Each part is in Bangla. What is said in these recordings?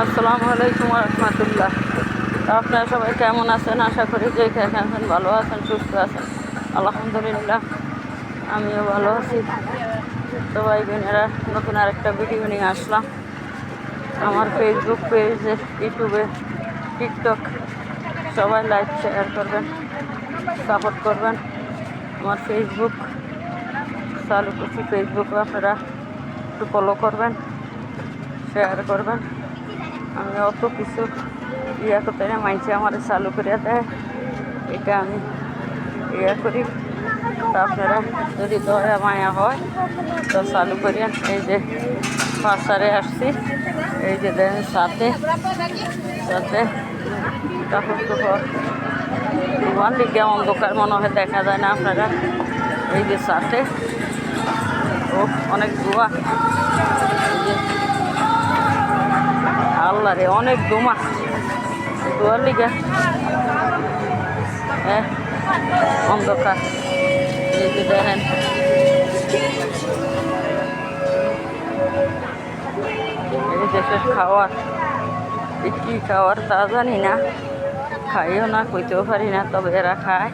আসসালামু আলাইকুম রহমতুল্লাহ। আপনারা সবাই কেমন আছেন? আশা করি যে যেখানে আছেন ভালো আছেন, সুস্থ আছেন। আলহামদুলিল্লাহ আমিও ভালো আছি। সবাই বোনেরা নতুন আরেকটা ভিডিও নিয়ে আসলাম। আমার ফেসবুক পেজে, ইউটিউবে, টিকটক সবাই লাইক শেয়ার করবেন, সাপোর্ট করবেন। আমার ফেসবুক চালু করছি, ফেসবুকে আপনারা একটু ফলো করবেন, শেয়ার করবেন। আমি অত কিছু করতে না, মাইছে আমার চালু করে দেয়, এটা আমি করি। তা আপনারা যদি দয়া মায়া হয় তো চালু করিয়া। এই যে বাসারে আসছি, এই যে দেখেন সাথে সাথে কাপড় টুপড় তোমার লিগে অন্ধকার মনে হয় দেখা যায় না আপনারা। এই যে সাথে ও অনেক ধোয়া, এই যে আল্লাহ রে অনেক ধোঁয়া ধোয়ার লিগে অন্ধকার। এই যে দেখেন এই দেশের খাওয়ার কী খাওয়ার তা জানি না, খাইও না, কইতেও পারি না, তবে এরা খায়।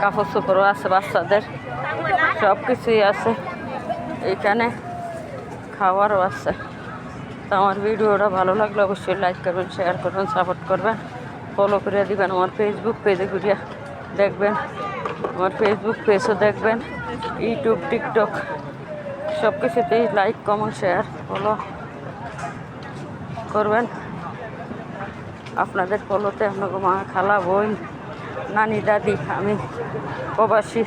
কাপড় চোপড়ও আছে বাচ্চাদের, সব কিছুই আছে এইখানে, খাওয়ারও আছে। তো আমার ভিডিওটা ভালো লাগলে অবশ্যই লাইক করবেন, শেয়ার করবেন, সাপোর্ট করবেন, ফলো করে দিবেন। আমার ফেসবুক পেজে ঘুরিয়া দেখবেন, আমার ফেসবুক পেজও দেখবেন, ইউটিউব, টিকটক সব কিছুতেই লাইক, কমেন্ট, শেয়ার, ফলো করবেন। আপনাদের ফলোতে আপনাকে মা, খালা, বোন, নানি, দাদি, আমি প্রবাসী,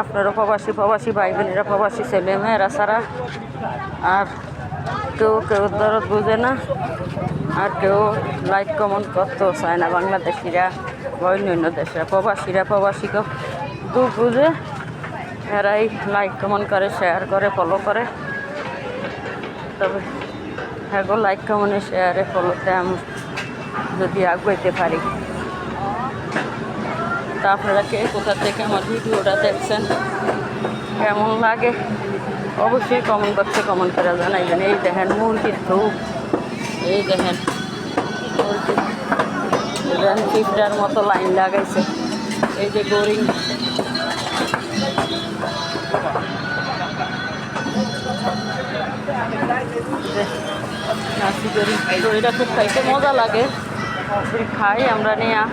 আপনারও প্রবাসী, প্রবাসী ভাই বোনেরা, প্রবাসী ছেলে মেয়েরা ছাড়া আর কেউ কেউ দরদ বুঝে না, আর কেউ লাইক কমেন্ট করতেও চায় না। বাংলাদেশিরা বা অন্য দেশরা, প্রবাসীকেও দুঃখ বুঝে এরাই লাইক কমেন্ট করে, শেয়ার করে, ফলো করে। তবে হ্যাঁ গো, লাইক কমেন্টে, শেয়ারে, ফলোতে আমি যদি আগাইতে পারি। তা আপনারা কে কোথা থেকে আমার ভিডিওটা দেখছেন, কেমন লাগে অবশ্যই কমেন্ট বক্সে কমেন্ট করে জানাইবেন। এই দেখেন মুরগির ধূপ, এই দেখেন মুরগি ফিফটার মতো লাইন লাগাইছে। এই যে গরিং, নাসি গরিং, তো এটা খুব খাইতে মজা লাগে, খাই আমরা নিয়ে।